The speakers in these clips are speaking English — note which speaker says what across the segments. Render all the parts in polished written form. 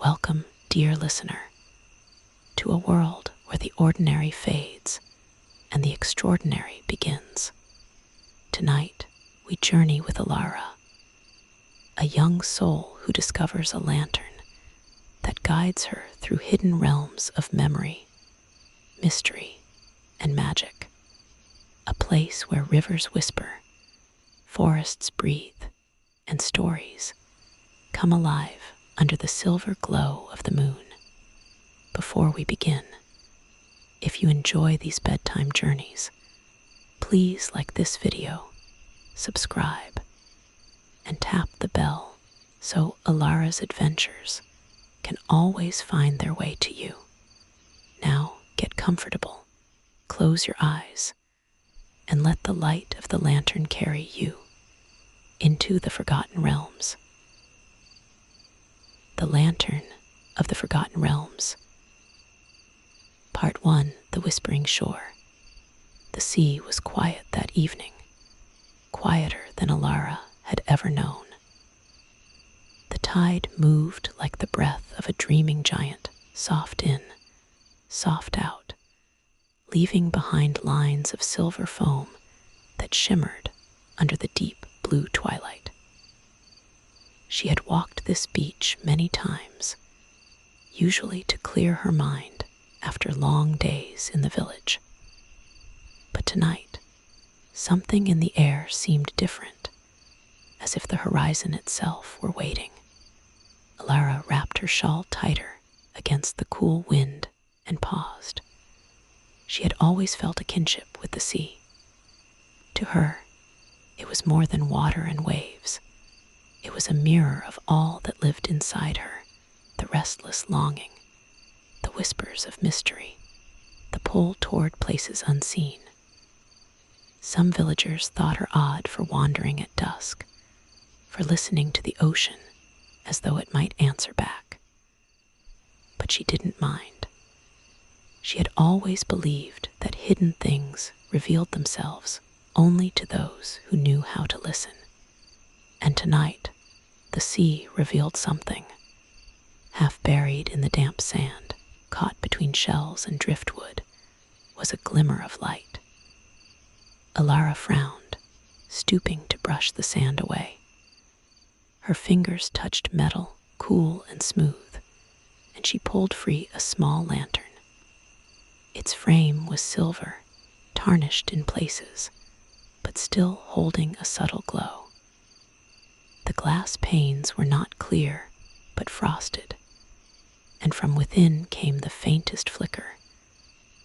Speaker 1: Welcome, dear listener, to a world where the ordinary fades and the extraordinary begins. Tonight, we journey with Elara, a young soul who discovers a lantern that guides her through hidden realms of memory, mystery, and magic. A place where rivers whisper, forests breathe, and stories come alive under the silver glow of the moon. Before we begin, if you enjoy these bedtime journeys, please like this video, subscribe, and tap the bell so Elara's adventures can always find their way to you. Now get comfortable, close your eyes, and let the light of the lantern carry you into the Forgotten Realms. The Lantern of the Forgotten Realms. Part 1. The Whispering Shore. The sea was quiet that evening, quieter than Elara had ever known. The tide moved like the breath of a dreaming giant, soft in, soft out, leaving behind lines of silver foam that shimmered under the deep blue twilight. She had walked this beach many times, usually to clear her mind after long days in the village. But tonight, something in the air seemed different, as if the horizon itself were waiting. Elara wrapped her shawl tighter against the cool wind and paused. She had always felt a kinship with the sea. To her, it was more than water and waves. It was a mirror of all that lived inside her, the restless longing, the whispers of mystery, the pull toward places unseen. Some villagers thought her odd for wandering at dusk, for listening to the ocean as though it might answer back. But she didn't mind. She had always believed that hidden things revealed themselves only to those who knew how to listen. And tonight, the sea revealed something. Half buried in the damp sand, caught between shells and driftwood, was a glimmer of light. Elara frowned, stooping to brush the sand away. Her fingers touched metal, cool and smooth, and she pulled free a small lantern. Its frame was silver, tarnished in places, but still holding a subtle glow. The glass panes were not clear, but frosted, and from within came the faintest flicker,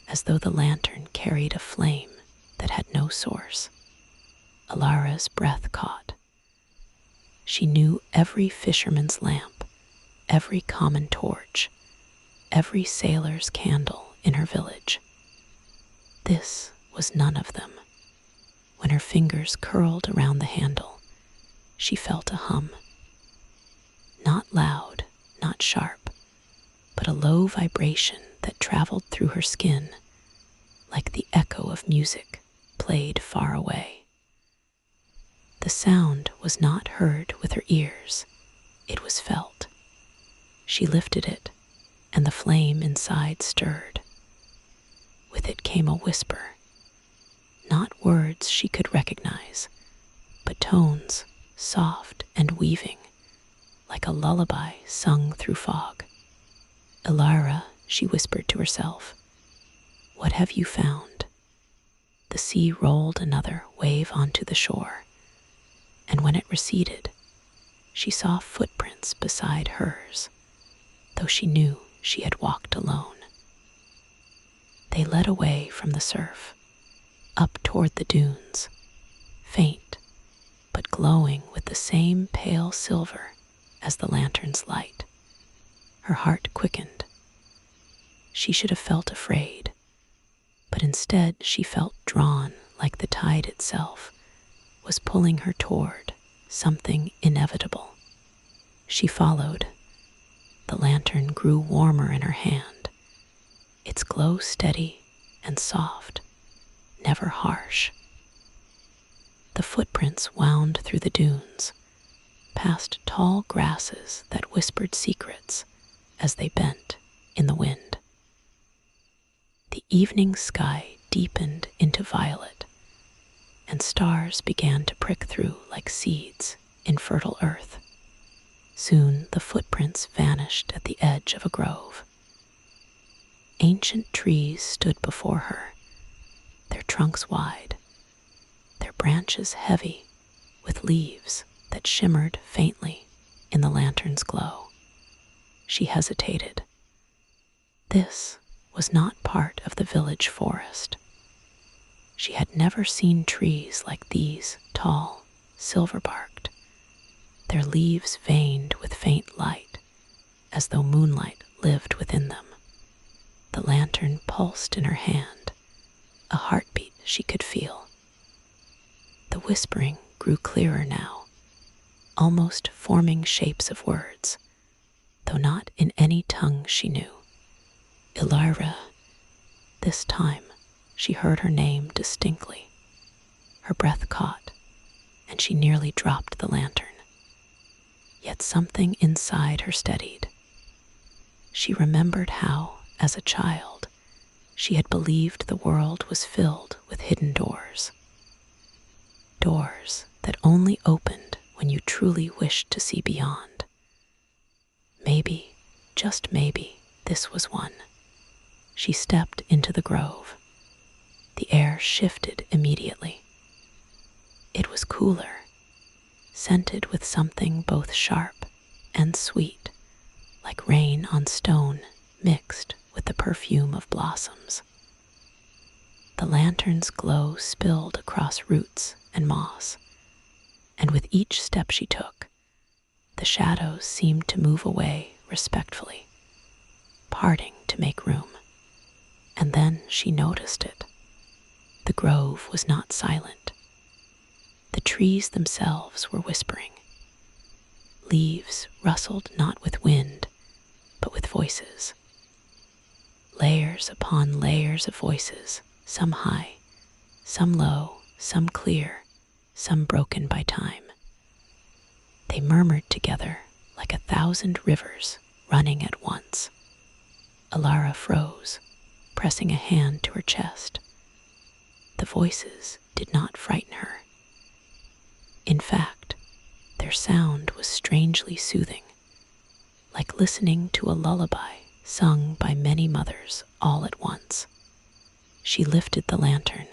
Speaker 1: as though the lantern carried a flame that had no source. Elara's breath caught. She knew every fisherman's lamp, every common torch, every sailor's candle in her village. This was none of them. When her fingers curled around the handle, she felt a hum. Not loud, not sharp, but a low vibration that traveled through her skin, like the echo of music played far away. The sound was not heard with her ears, it was felt. She lifted it, and the flame inside stirred. With it came a whisper, not words she could recognize, but tones soft and weaving, like a lullaby sung through fog. "Elara," she whispered to herself, "what have you found?" The sea rolled another wave onto the shore, and when it receded, she saw footprints beside hers, though she knew she had walked alone. They led away from the surf, up toward the dunes, faint, but glowing with the same pale silver as the lantern's light. Her heart quickened. She should have felt afraid, but instead she felt drawn like the tide itself was pulling her toward something inevitable. She followed. The lantern grew warmer in her hand, its glow steady and soft, never harsh. The footprints wound through the dunes, past tall grasses that whispered secrets, as they bent in the wind. The evening sky deepened into violet, and stars began to prick through like seeds in fertile earth. Soon the footprints vanished at the edge of a grove. Ancient trees stood before her, their trunks wide, their branches heavy with leaves that shimmered faintly in the lantern's glow. She hesitated. This was not part of the village forest. She had never seen trees like these, tall, silver-barked, their leaves veined with faint light, as though moonlight lived within them. The lantern pulsed in her hand, a heartbeat she could feel. The whispering grew clearer now, almost forming shapes of words, though not in any tongue she knew. Elara. This time she heard her name distinctly. Her breath caught, and she nearly dropped the lantern. Yet something inside her steadied. She remembered how, as a child, she had believed the world was filled with hidden doors. Doors that only opened when you truly wished to see beyond. Maybe, just maybe, this was one. She stepped into the grove. The air shifted immediately. It was cooler, scented with something both sharp and sweet, like rain on stone mixed with the perfume of blossoms. The lantern's glow spilled across roots and moss, and with each step she took, the shadows seemed to move away respectfully, parting to make room. And then she noticed it. The grove was not silent. The trees themselves were whispering. Leaves rustled not with wind, but with voices. Layers upon layers of voices, some high, some low, some clear, some broken by time. They murmured together like 1,000 rivers running at once. Elara froze, pressing a hand to her chest. The voices did not frighten her. In fact, their sound was strangely soothing, like listening to a lullaby sung by many mothers all at once. She lifted the lantern,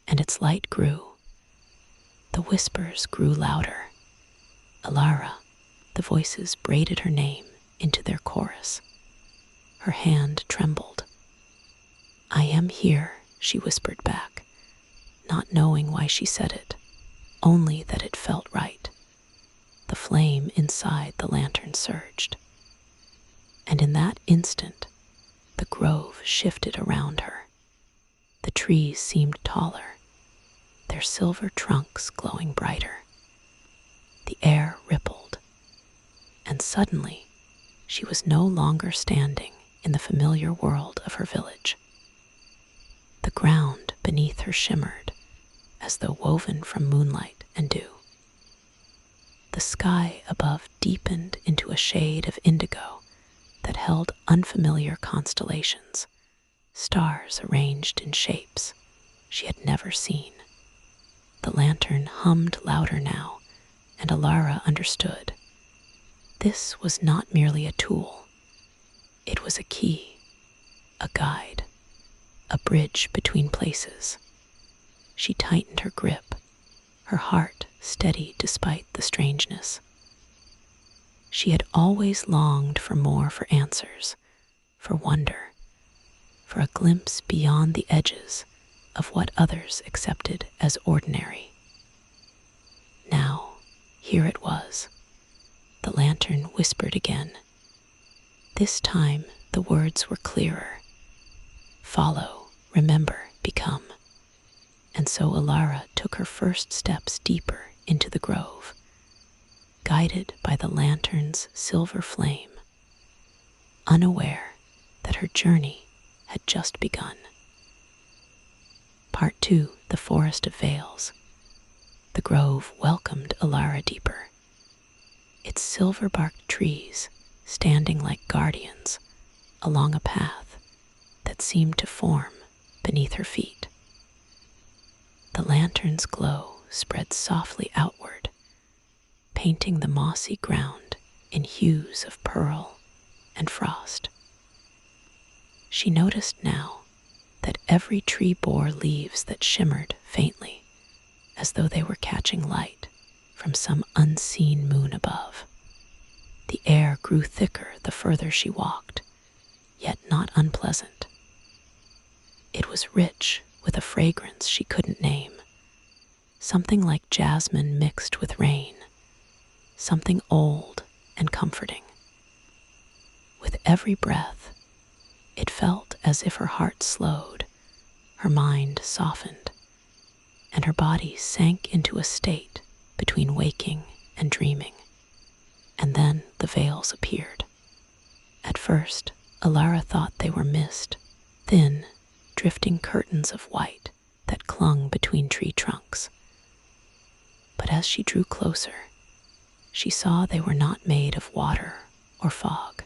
Speaker 1: and its light grew. The whispers grew louder. Elara, the voices braided her name into their chorus. Her hand trembled. "I am here," she whispered back, not knowing why she said it, only that it felt right. The flame inside the lantern surged. And in that instant, the grove shifted around her. The trees seemed taller, their silver trunks glowing brighter. The air rippled, and suddenly she was no longer standing in the familiar world of her village. The ground beneath her shimmered, as though woven from moonlight and dew. The sky above deepened into a shade of indigo that held unfamiliar constellations, stars arranged in shapes she had never seen. The lantern hummed louder now, and Elara understood. This was not merely a tool. It was a key, a guide, a bridge between places. She tightened her grip, her heart steady despite the strangeness. She had always longed for more, for answers, for wonder, for a glimpse beyond the edges of what others accepted as ordinary. Now, here it was. The lantern whispered again. This time the words were clearer. Follow, remember, become. And so Elara took her first steps deeper into the grove, guided by the lantern's silver flame, unaware that her journey had just begun. Part 2, The Forest of Veils. The grove welcomed Elara deeper. Its silver-barked trees, standing like guardians along a path that seemed to form beneath her feet. The lantern's glow spread softly outward, painting the mossy ground in hues of pearl and frost. She noticed now that every tree bore leaves that shimmered faintly, as though they were catching light from some unseen moon above. The air grew thicker the further she walked, yet not unpleasant. It was rich with a fragrance she couldn't name, something like jasmine mixed with rain, something old and comforting. With every breath, it felt as if her heart slowed, her mind softened, and her body sank into a state between waking and dreaming. And then the veils appeared. At first, Elara thought they were mist, thin, drifting curtains of white that clung between tree trunks. But as she drew closer, she saw they were not made of water or fog.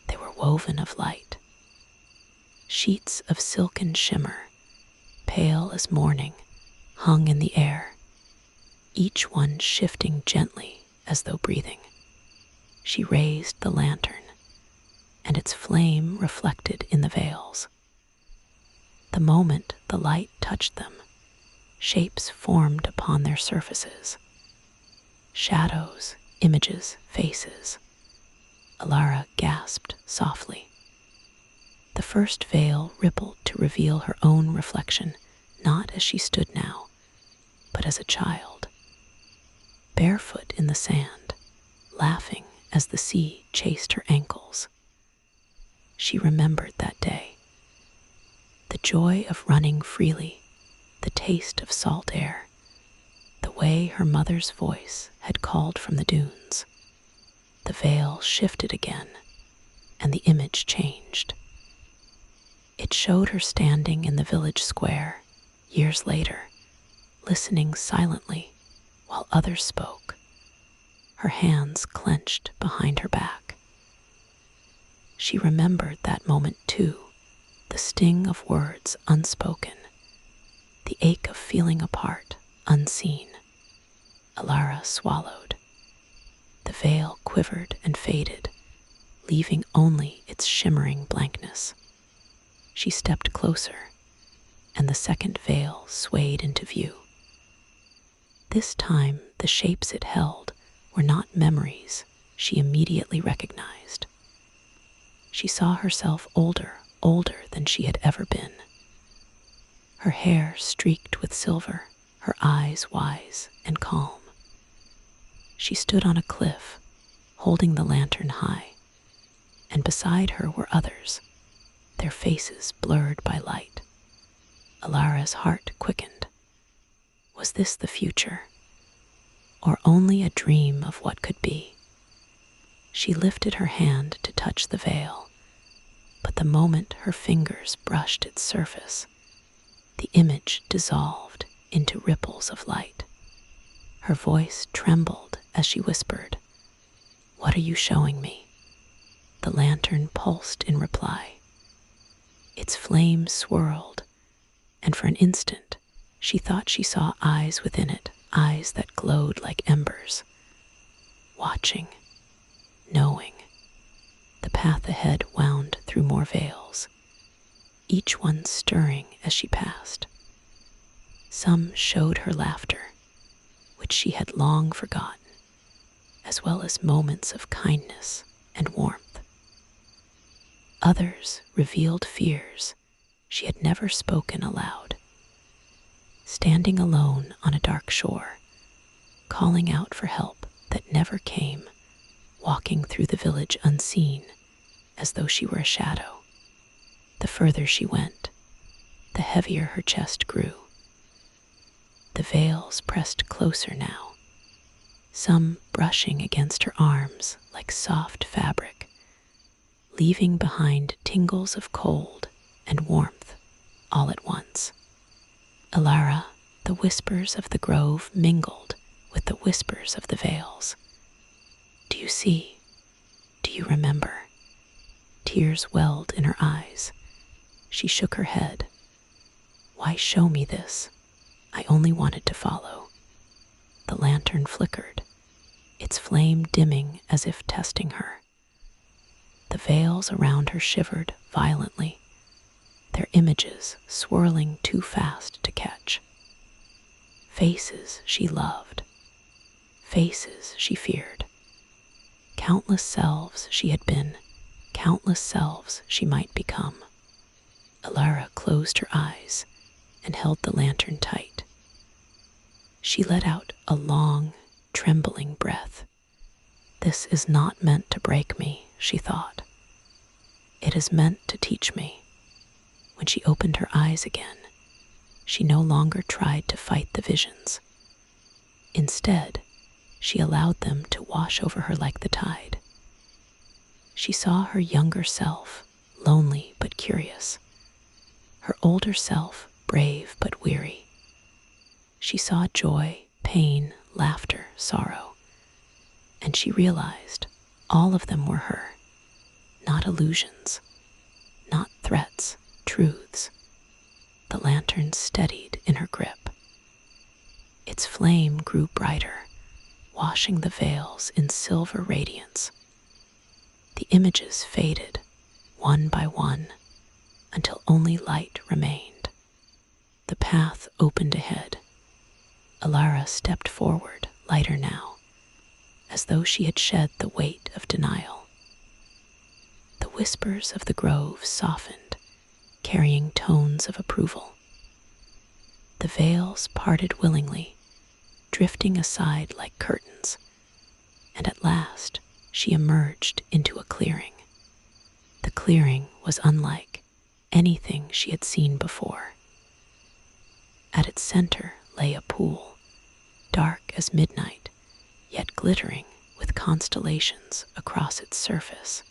Speaker 1: They were woven of light. Sheets of silken shimmer, pale as morning, hung in the air, each one shifting gently as though breathing. She raised the lantern, and its flame reflected in the veils. The moment the light touched them, shapes formed upon their surfaces. Shadows, images, faces. Elara gasped softly. The first veil rippled to reveal her own reflection, not as she stood now, but as a child, barefoot in the sand, laughing as the sea chased her ankles. She remembered that day. The joy of running freely, the taste of salt air, the way her mother's voice had called from the dunes. The veil shifted again, and the image changed. It showed her standing in the village square, years later, listening silently while others spoke, her hands clenched behind her back. She remembered that moment too, the sting of words unspoken, the ache of feeling apart, unseen. Elara swallowed. The veil quivered and faded, leaving only its shimmering blankness. She stepped closer, and the second veil swayed into view. This time, the shapes it held were not memories she immediately recognized. She saw herself older than she had ever been. Her hair streaked with silver, her eyes wise and calm. She stood on a cliff, holding the lantern high, and beside her were others, their faces blurred by light. Elara's heart quickened. Was this the future, or only a dream of what could be? She lifted her hand to touch the veil, but the moment her fingers brushed its surface, the image dissolved into ripples of light. Her voice trembled as she whispered, "What are you showing me?" The lantern pulsed in reply. Its flame swirled, and for an instant she thought she saw eyes within it, eyes that glowed like embers, watching, knowing. The path ahead wound through more veils, each one stirring as she passed. Some showed her laughter, which she had long forgotten, as well as moments of kindness and warmth. Others revealed fears she had never spoken aloud. Standing alone on a dark shore, calling out for help that never came, walking through the village unseen, as though she were a shadow. The further she went, the heavier her chest grew. The veils pressed closer now, some brushing against her arms like soft fabric, leaving behind tingles of cold and warmth all at once. Elara, the whispers of the grove mingled with the whispers of the veils. "Do you see? you remember?" Tears welled in her eyes. She shook her head. "Why show me this? I only wanted to follow." The lantern flickered, its flame dimming as if testing her. The veils around her shivered violently, their images swirling too fast to catch. Faces she loved, faces she feared. Countless selves she had been, countless selves she might become. Elara closed her eyes and held the lantern tight. She let out a long, trembling breath. "This is not meant to break me," she thought. "It is meant to teach me." When she opened her eyes again, she no longer tried to fight the visions. Instead, she allowed them to wash over her like the tide. She saw her younger self, lonely but curious. Her older self, brave but weary. She saw joy, pain, laughter, sorrow. And she realized all of them were her, not illusions, not threats, truths. The lantern steadied in her grip. Its flame grew brighter, washing the veils in silver radiance. The images faded, one by one, until only light remained. The path opened ahead. Elara stepped forward, lighter now, as though she had shed the weight of denial. The whispers of the grove softened, carrying tones of approval. The veils parted willingly, drifting aside like curtains, and at last she emerged into a clearing. The clearing was unlike anything she had seen before. At its center lay a pool, dark as midnight, yet glittering with constellations across its surface.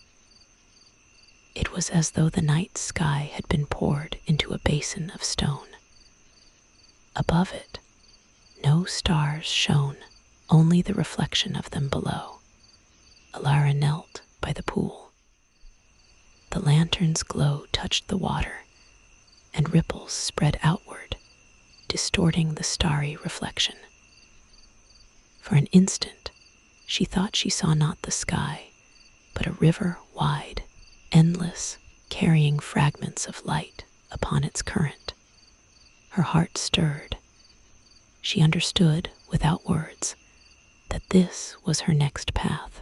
Speaker 1: It was as though the night sky had been poured into a basin of stone. Above it, no stars shone, only the reflection of them below. Elara knelt by the pool. The lantern's glow touched the water, and ripples spread outward, distorting the starry reflection. For an instant, she thought she saw not the sky, but a river wide, endless, carrying fragments of light upon its current. Her heart stirred. She understood, without words, that this was her next path.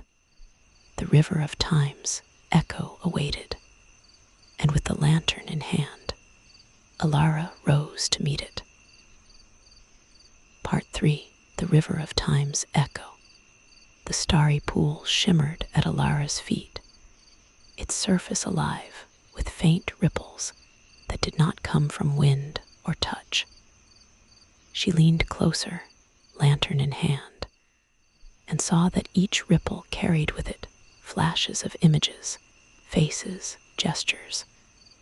Speaker 1: The river of time's echo awaited, and with the lantern in hand, Elara rose to meet it. Part 3. The River of Time's Echo. The starry pool shimmered at Elara's feet, its surface alive with faint ripples that did not come from wind or touch. She leaned closer, lantern in hand, and saw that each ripple carried with it flashes of images, faces, gestures,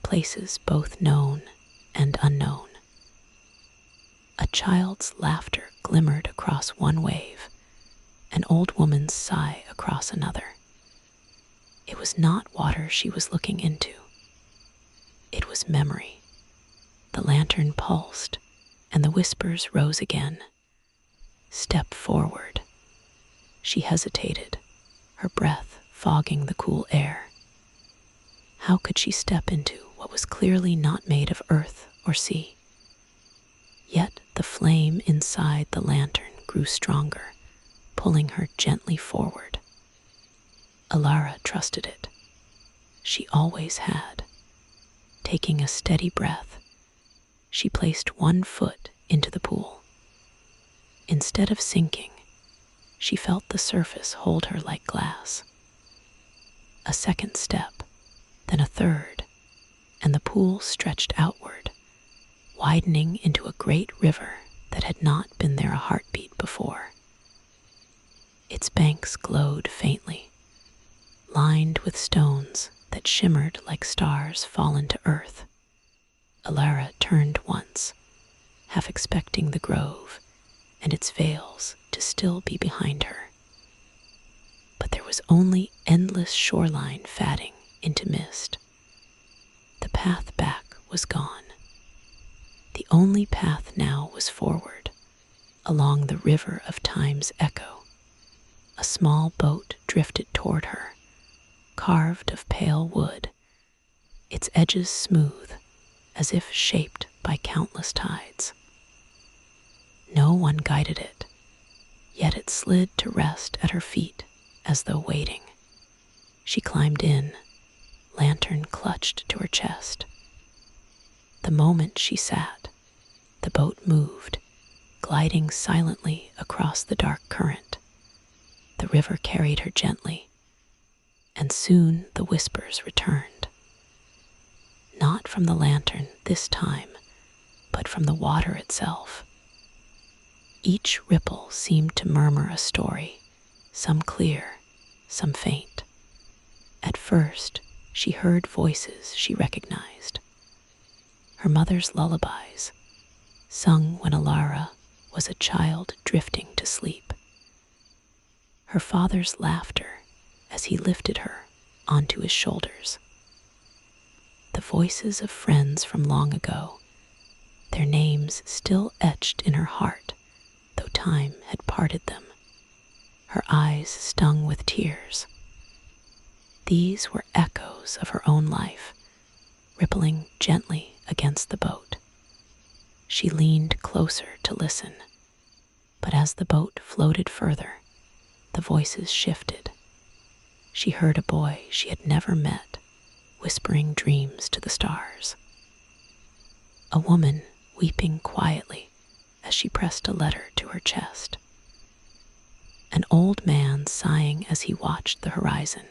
Speaker 1: places both known and unknown. A child's laughter glimmered across one wave, an old woman's sigh across another. It was not water she was looking into. It was memory. The lantern pulsed, and the whispers rose again. Step forward. She hesitated, her breath fogging the cool air. How could she step into what was clearly not made of earth or sea? Yet the flame inside the lantern grew stronger, pulling her gently forward. Elara trusted it. She always had. Taking a steady breath, she placed one foot into the pool. Instead of sinking, she felt the surface hold her like glass. A second step, then a third, and the pool stretched outward, widening into a great river that had not been there a heartbeat before. Its banks glowed faintly, lined with stones that shimmered like stars fallen to earth. Elara turned once, half expecting the grove and its veils to still be behind her. But but there was only endless shoreline fading into mist. The path back was gone. The only path now was forward, along the river of time's echo. A small boat drifted toward her, carved of pale wood, its edges smooth, as if shaped by countless tides. No one guided it, yet it slid to rest at her feet as though waiting. She climbed in, lantern clutched to her chest. The moment she sat, the boat moved, gliding silently across the dark current. The river carried her gently, and soon the whispers returned. Not from the lantern this time, but from the water itself. Each ripple seemed to murmur a story, some clear, some faint. At first, she heard voices she recognized. Her mother's lullabies, sung when Elara was a child drifting to sleep. Her father's laughter as he lifted her onto his shoulders. The voices of friends from long ago, their names still etched in her heart, though time had parted them. Her eyes stung with tears. These were echoes of her own life, rippling gently against the boat. She leaned closer to listen, but as the boat floated further, the voices shifted. She heard a boy she had never met, whispering dreams to the stars. A woman weeping quietly as she pressed a letter to her chest. An old man sighing as he watched the horizon,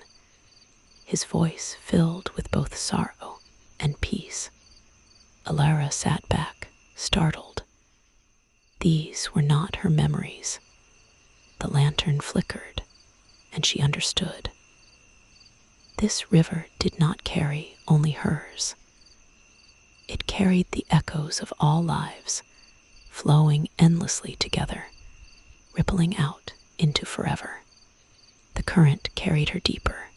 Speaker 1: his voice filled with both sorrow and peace. Elara sat back, startled. These were not her memories. The lantern flickered, and she understood. This river did not carry only hers. It carried the echoes of all lives, flowing endlessly together, rippling out into forever. The current carried her deeper.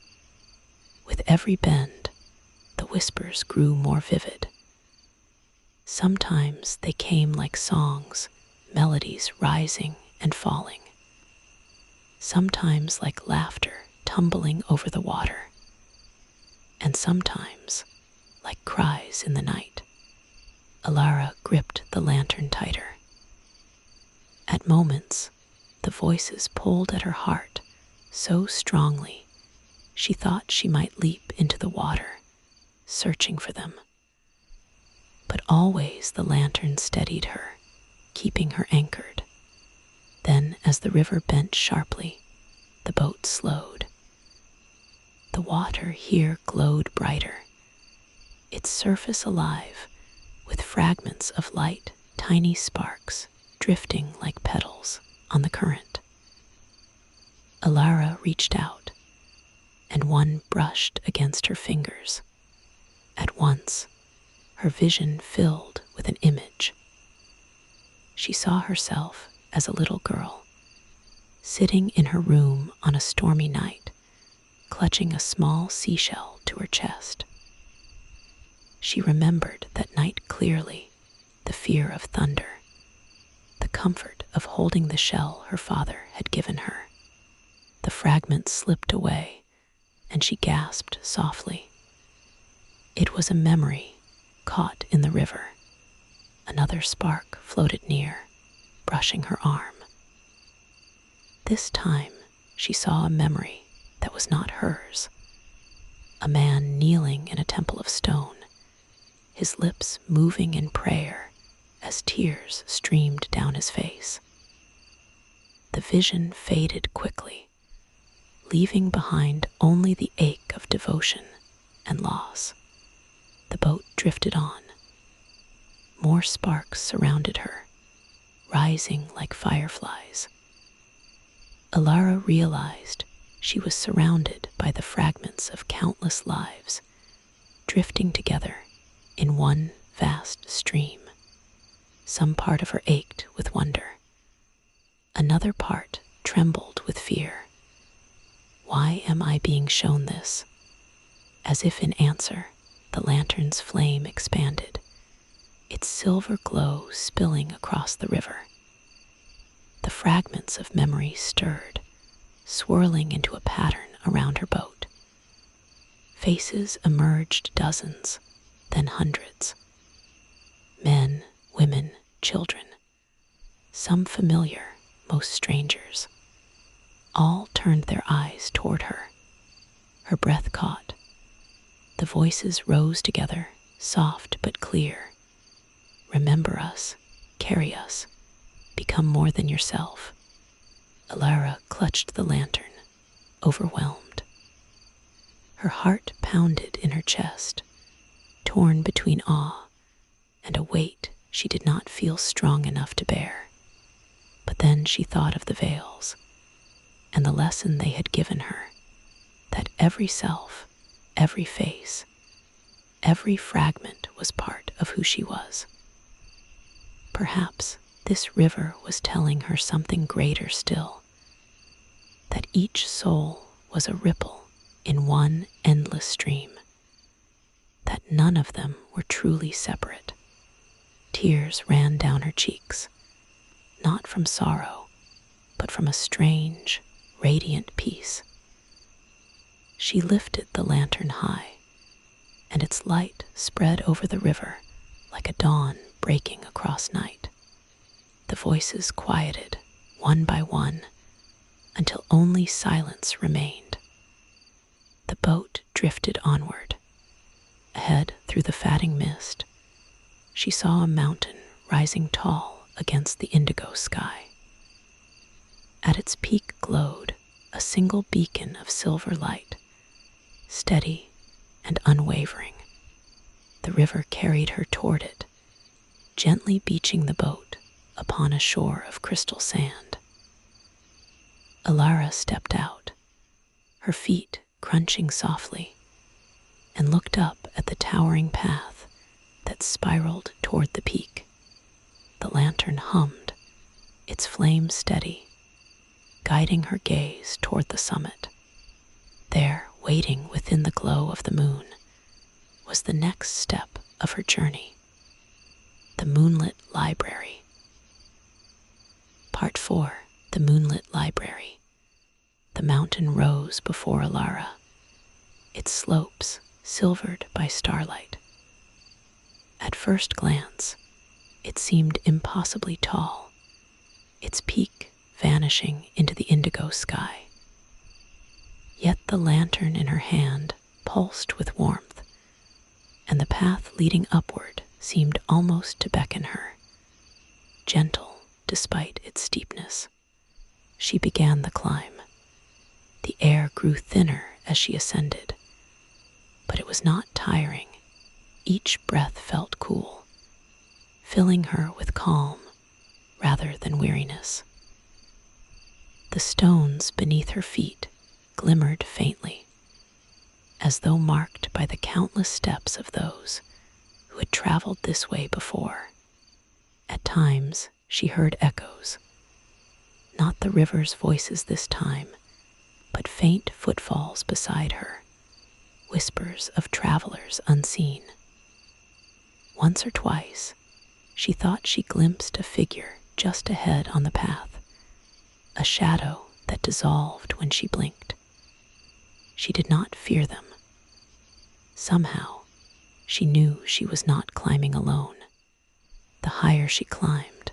Speaker 1: With every bend, the whispers grew more vivid. Sometimes they came like songs, melodies rising and falling. Sometimes like laughter tumbling over the water, and sometimes like cries in the night. Elara gripped the lantern tighter. At moments, the voices pulled at her heart so strongly she thought she might leap into the water, searching for them. But always the lantern steadied her, keeping her anchored. Then, as the river bent sharply, the boat slowed. The water here glowed brighter, its surface alive with fragments of light, tiny sparks drifting like petals on the current. Elara reached out, and one brushed against her fingers. At once, her vision filled with an image. She saw herself as a little girl, sitting in her room on a stormy night, clutching a small seashell to her chest. She remembered that night clearly, the fear of thunder, the comfort of holding the shell her father had given her. The fragments slipped away, and she gasped softly. It was a memory caught in the river. Another spark floated near, brushing her arm. This time, she saw a memory that was not hers. A man kneeling in a temple of stone, his lips moving in prayer as tears streamed down his face. The vision faded quickly, leaving behind only the ache of devotion and loss. The boat drifted on. More sparks surrounded her, rising like fireflies. Elara realized she was surrounded by the fragments of countless lives, drifting together in one vast stream. Some part of her ached with wonder. Another part trembled with fear. Why am I being shown this? As if in answer, the lantern's flame expanded, its silver glow spilling across the river. The fragments of memory stirred, swirling into a pattern around her boat. Faces emerged, dozens, then hundreds. Men, women, children. Some familiar, most strangers. All turned their eyes toward her. Her breath caught. The voices rose together, soft but clear. Remember us, carry us, become more than yourself. Elara clutched the lantern, overwhelmed. Her heart pounded in her chest, torn between awe and a weight she did not feel strong enough to bear. But then she thought of the veils and the lesson they had given her, that every self, every face, every fragment was part of who she was. Perhaps this river was telling her something greater still, that each soul was a ripple in one endless stream, that none of them were truly separate. Tears ran down her cheeks, not from sorrow, but from a strange, radiant peace. She lifted the lantern high, and its light spread over the river like a dawn breaking across night. The voices quieted, one by one, until only silence remained. The boat drifted onward. Ahead, through the fatting mist, she saw a mountain rising tall against the indigo sky. At its peak glowed a single beacon of silver light, steady and unwavering. The river carried her toward it, gently beaching the boat upon a shore of crystal sand. Elara stepped out, her feet crunching softly, and looked up at the towering path that spiraled toward the peak. The lantern hummed, its flame steady, guiding her gaze toward the summit. There, waiting within the glow of the moon, was the next step of her journey, the moonlit library. Part 4. The moonlit library. The mountain rose before Elara, its slopes silvered by starlight. At first glance, it seemed impossibly tall, its peak vanishing into the indigo sky. Yet the lantern in her hand pulsed with warmth, and the path leading upward seemed almost to beckon her, gentle despite its steepness. She began the climb. The air grew thinner as she ascended, but it was not tiring. Each breath felt cool, filling her with calm rather than weariness. The stones beneath her feet glimmered faintly, as though marked by the countless steps of those who had traveled this way before. At times, she heard echoes, not the river's voices this time, but faint footfalls beside her, whispers of travelers unseen. Once or twice, she thought she glimpsed a figure just ahead on the path, a shadow that dissolved when she blinked. She did not fear them. Somehow, she knew she was not climbing alone. The higher she climbed,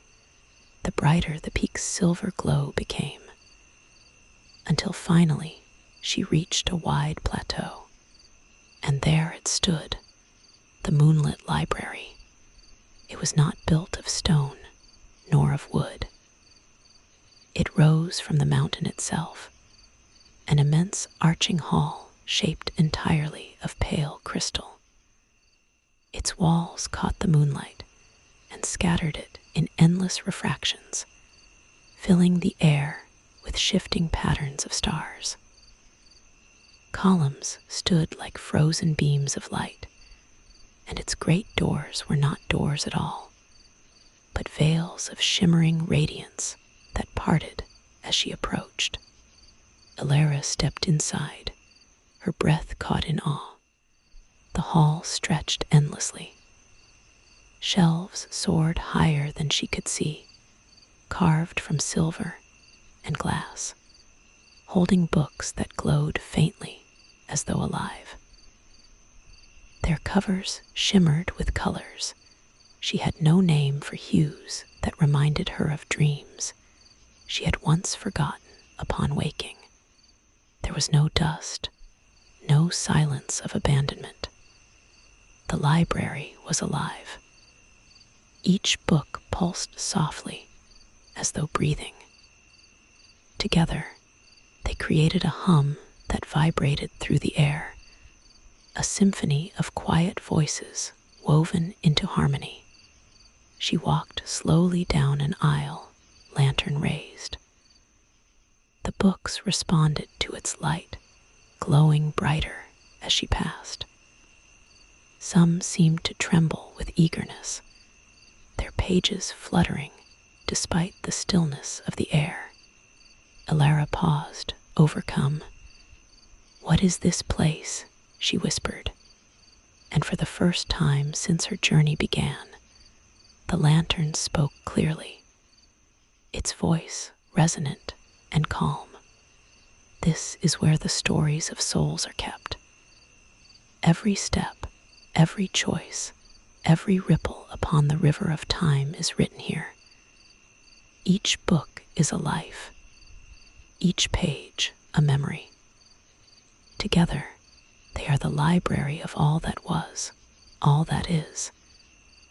Speaker 1: the brighter the peak's silver glow became, until finally she reached a wide plateau, and there it stood, the moonlit library. It was not built of stone, nor of wood. It rose from the mountain itself, an immense arching hall shaped entirely of pale crystal. Its walls caught the moonlight and scattered it in endless refractions, filling the air with shifting patterns of stars. Columns stood like frozen beams of light, and its great doors were not doors at all, but veils of shimmering radiance that parted as she approached. Elara stepped inside, her breath caught in awe. The hall stretched endlessly. Shelves soared higher than she could see, carved from silver and glass, holding books that glowed faintly as though alive. Their covers shimmered with colors. She had no name for hues that reminded her of dreams she had once forgotten upon waking. There was no dust, no silence of abandonment. The library was alive. Each book pulsed softly, as though breathing. Together, they created a hum that vibrated through the air, a symphony of quiet voices woven into harmony. She walked slowly down an aisle, lantern raised. The books responded to its light, glowing brighter as she passed. Some seemed to tremble with eagerness, their pages fluttering despite the stillness of the air. Elara paused, overcome. "What is this place?" she whispered. And for the first time since her journey began, the lantern spoke clearly, its voice resonant and calm. "This is where the stories of souls are kept. Every step, every choice, every ripple upon the river of time is written here. Each book is a life, each page a memory. Together, they are the library of all that was, all that is,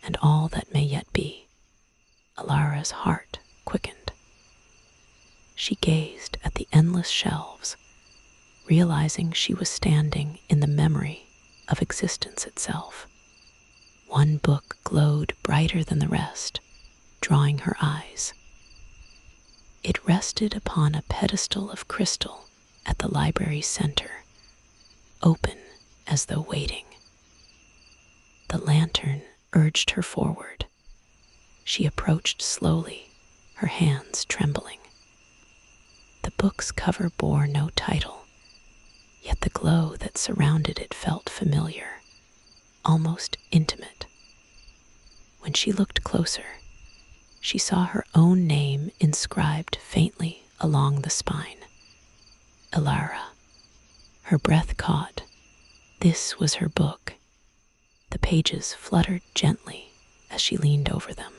Speaker 1: and all that may yet be." Elara's heart quickened. She gazed at the endless shelves, realizing she was standing in the memory of existence itself. One book glowed brighter than the rest, drawing her eyes. It rested upon a pedestal of crystal at the library's center, open as though waiting. The lantern urged her forward. She approached slowly, her hands trembling. The book's cover bore no title, yet the glow that surrounded it felt familiar, almost intimate. When she looked closer, she saw her own name inscribed faintly along the spine. Elara. Her breath caught. This was her book. The pages fluttered gently as she leaned over them.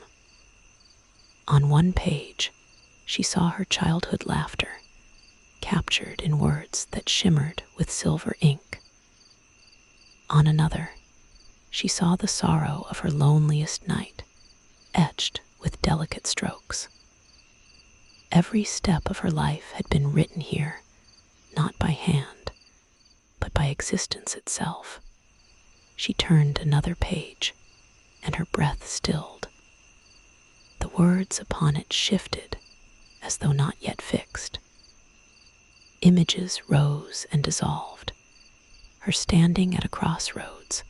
Speaker 1: On one page, she saw her childhood laughter, captured in words that shimmered with silver ink. On another, she saw the sorrow of her loneliest night, etched with delicate strokes. Every step of her life had been written here, not by hand, but by existence itself. She turned another page, and her breath stilled. The words upon it shifted, as though not yet fixed. Images rose and dissolved, her standing at a crossroads,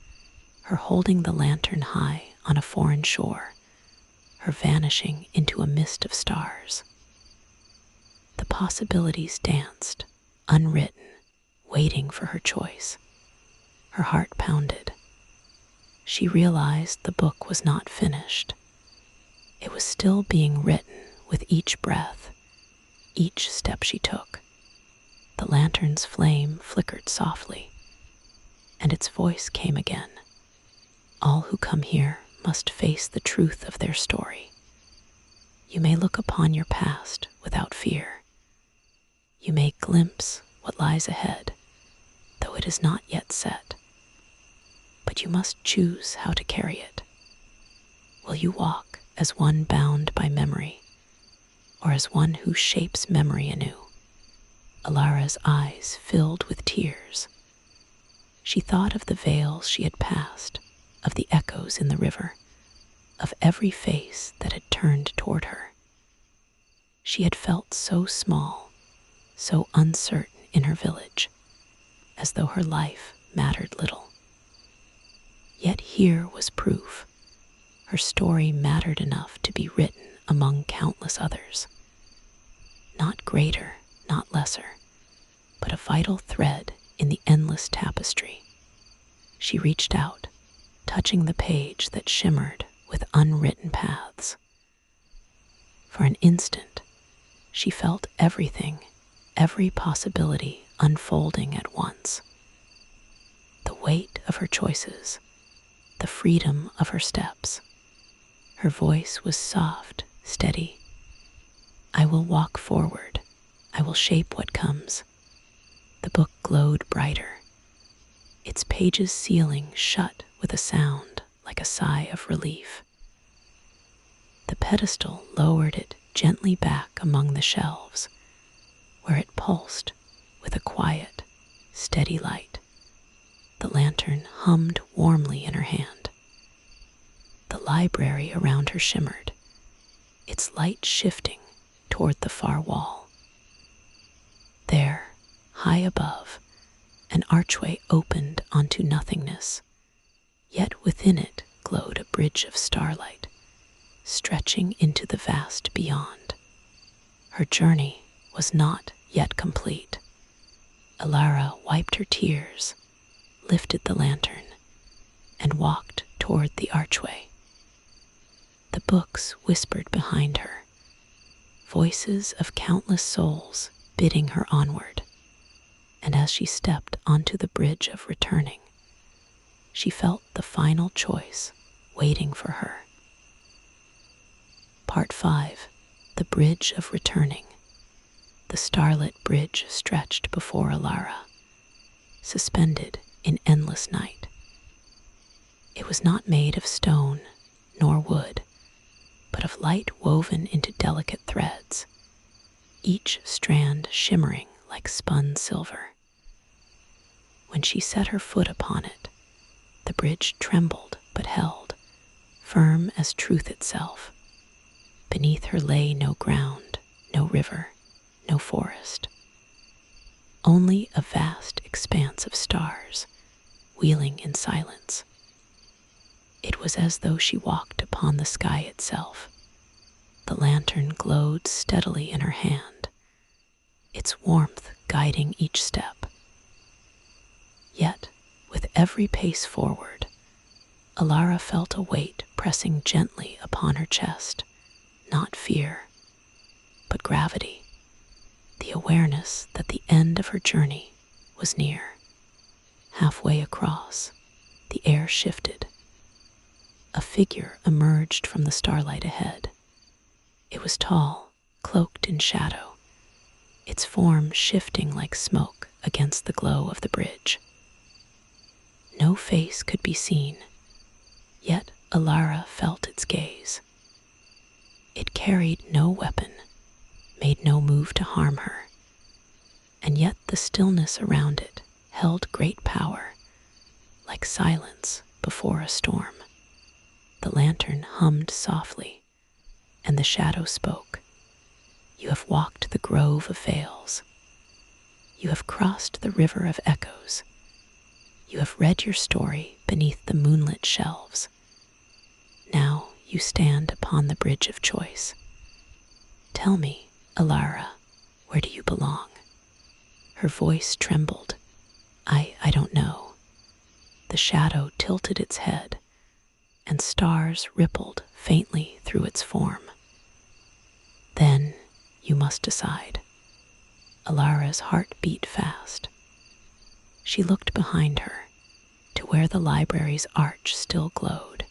Speaker 1: her holding the lantern high on a foreign shore, her vanishing into a mist of stars. The possibilities danced, unwritten, waiting for her choice. Her heart pounded. She realized the book was not finished. It was still being written with each breath, each step she took. The lantern's flame flickered softly, and its voice came again. All who come here must face the truth of their story. You may look upon your past without fear. You may glimpse what lies ahead, though it is not yet set. But you must choose how to carry it. Will you walk as one bound by memory, or as one who shapes memory anew? Elara's eyes filled with tears. She thought of the veils she had passed, of the echoes in the river, of every face that had turned toward her. She had felt so small, so uncertain in her village, as though her life mattered little. Yet here was proof. Her story mattered enough to be written among countless others. Not greater, not lesser, but a vital thread in the endless tapestry. She reached out, touching the page that shimmered with unwritten paths. For an instant, she felt everything, every possibility unfolding at once. The weight of her choices, the freedom of her steps. Her voice was soft, steady. I will walk forward. I will shape what comes. The book glowed brighter, its pages sealing shut with a sound like a sigh of relief. The pedestal lowered it gently back among the shelves, where it pulsed with a quiet, steady light. The lantern hummed warmly in her hand. The library around her shimmered, its light shifting toward the far wall. There, high above, an archway opened onto nothingness, yet within it glowed a bridge of starlight, stretching into the vast beyond. Her journey was not yet complete. Elara wiped her tears, lifted the lantern, and walked toward the archway. The books whispered behind her, voices of countless souls bidding her onward. And as she stepped onto the bridge of returning, she felt the final choice waiting for her. Part 5. The Bridge of Returning. The starlit bridge stretched before Elara, suspended in endless night. It was not made of stone nor wood, but of light woven into delicate threads, each strand shimmering like spun silver. When she set her foot upon it, the bridge trembled but held, firm as truth itself. Beneath her lay no ground, no river, no forest. Only a vast expanse of stars, wheeling in silence. It was as though she walked upon the sky itself. The lantern glowed steadily in her hand, its warmth guiding each step. Yet, with every pace forward, Elara felt a weight pressing gently upon her chest, not fear, but gravity, the awareness that the end of her journey was near. Halfway across, the air shifted. A figure emerged from the starlight ahead. It was tall, cloaked in shadow, its form shifting like smoke against the glow of the bridge. No face could be seen, yet Elara felt its gaze. It carried no weapon, made no move to harm her, and yet the stillness around it held great power, like silence before a storm. The lantern hummed softly, and the shadow spoke. You have walked the grove of veils. You have crossed the river of echoes. You have read your story beneath the moonlit shelves. Now you stand upon the bridge of choice. Tell me, Elara, where do you belong? Her voice trembled. I don't know. The shadow tilted its head, and stars rippled faintly through its form. Then you must decide. Elara's heart beat fast. She looked behind her, to where the library's arch still glowed.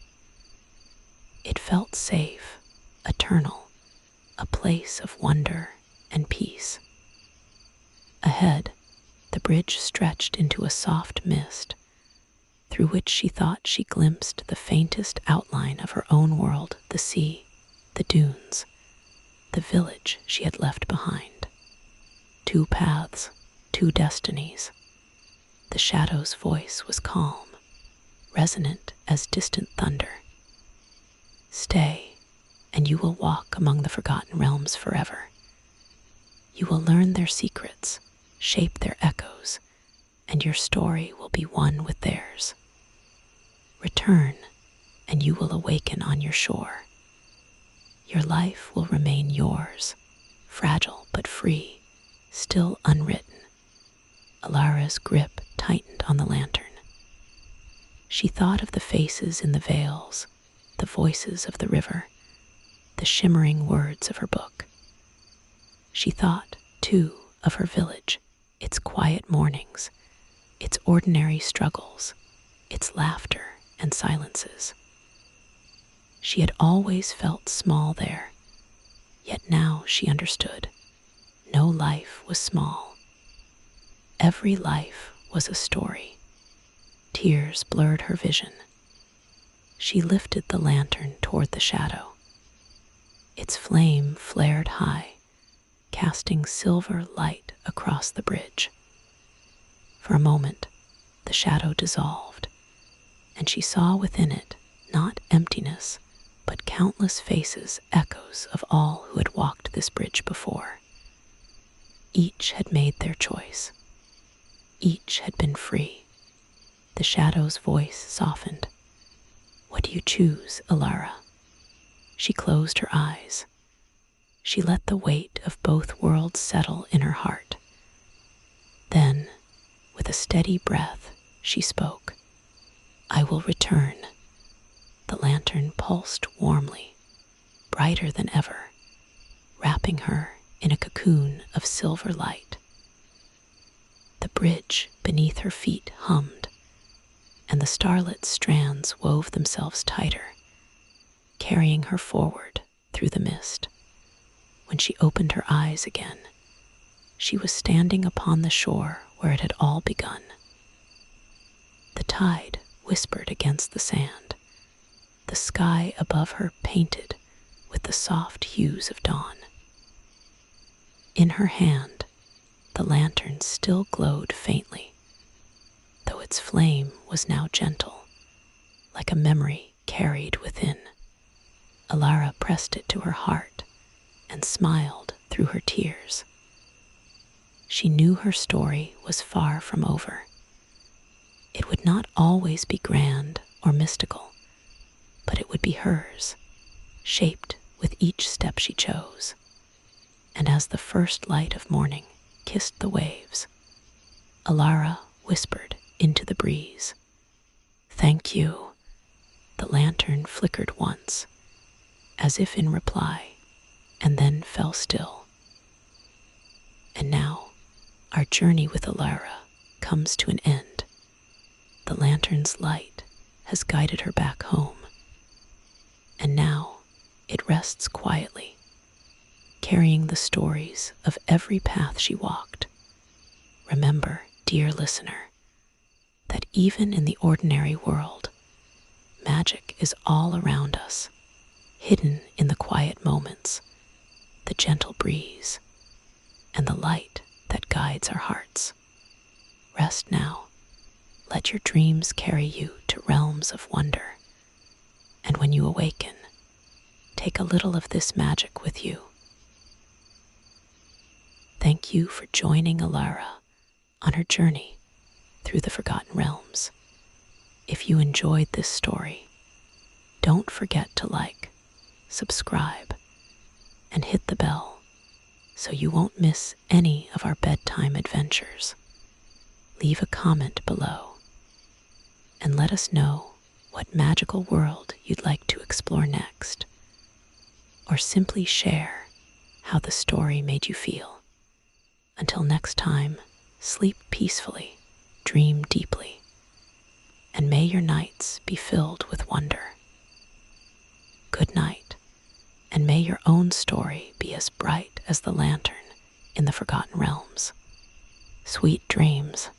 Speaker 1: It felt safe, eternal, a place of wonder and peace. Ahead, the bridge stretched into a soft mist, through which she thought she glimpsed the faintest outline of her own world, the sea, the dunes, the village she had left behind. 2 paths, 2 destinies. The shadow's voice was calm, resonant as distant thunder. Stay, and you will walk among the forgotten realms forever. You will learn their secrets, shape their echoes, and your story will be one with theirs. Return, and you will awaken on your shore. Your life will remain yours, fragile but free, still unwritten. Elara's grip tightened on the lantern. She thought of the faces in the veils, the voices of the river, the shimmering words of her book. She thought, too, of her village, its quiet mornings, its ordinary struggles, its laughter and silences. She had always felt small there, yet now she understood. No life was small. Every life was a story. Tears blurred her vision. She lifted the lantern toward the shadow. Its flame flared high, casting silver light across the bridge. For a moment, the shadow dissolved, and she saw within it not emptiness, but countless faces, echoes of all who had walked this bridge before. Each had made their choice. Each had been free. The shadow's voice softened. "What do you choose, Elara?" She closed her eyes. She let the weight of both worlds settle in her heart. Then, with a steady breath, she spoke. "I will return." The lantern pulsed warmly, brighter than ever, wrapping her in a cocoon of silver light. The bridge beneath her feet hummed, and the starlit strands wove themselves tighter, carrying her forward through the mist. When she opened her eyes again, she was standing upon the shore where it had all begun. The tide whispered against the sand, the sky above her painted with the soft hues of dawn. In her hand, the lantern still glowed faintly, though its flame was now gentle, like a memory carried within. Elara pressed it to her heart and smiled through her tears. She knew her story was far from over. It would not always be grand or mystical, but it would be hers, shaped with each step she chose. And as the first light of morning kissed the waves, Elara whispered into the breeze, "Thank you." The lantern flickered once, as if in reply, and then fell still. And now, our journey with Elara comes to an end. The lantern's light has guided her back home, and now it rests quietly, carrying the stories of every path she walked. Remember, dear listener, that even in the ordinary world, magic is all around us, hidden in the quiet moments, the gentle breeze, and the light that guides our hearts. Rest now. Let your dreams carry you to realms of wonder. And when you awaken, take a little of this magic with you. Thank you for joining Elara on her journey through the Forgotten Realms. If you enjoyed this story, don't forget to like, subscribe, and hit the bell so you won't miss any of our bedtime adventures. Leave a comment below and let us know what magical world you'd like to explore next, or simply share how the story made you feel. Until next time, sleep peacefully, dream deeply, and may your nights be filled with wonder. Good night, and may your own story be as bright as the lantern in the Forgotten Realms. Sweet dreams.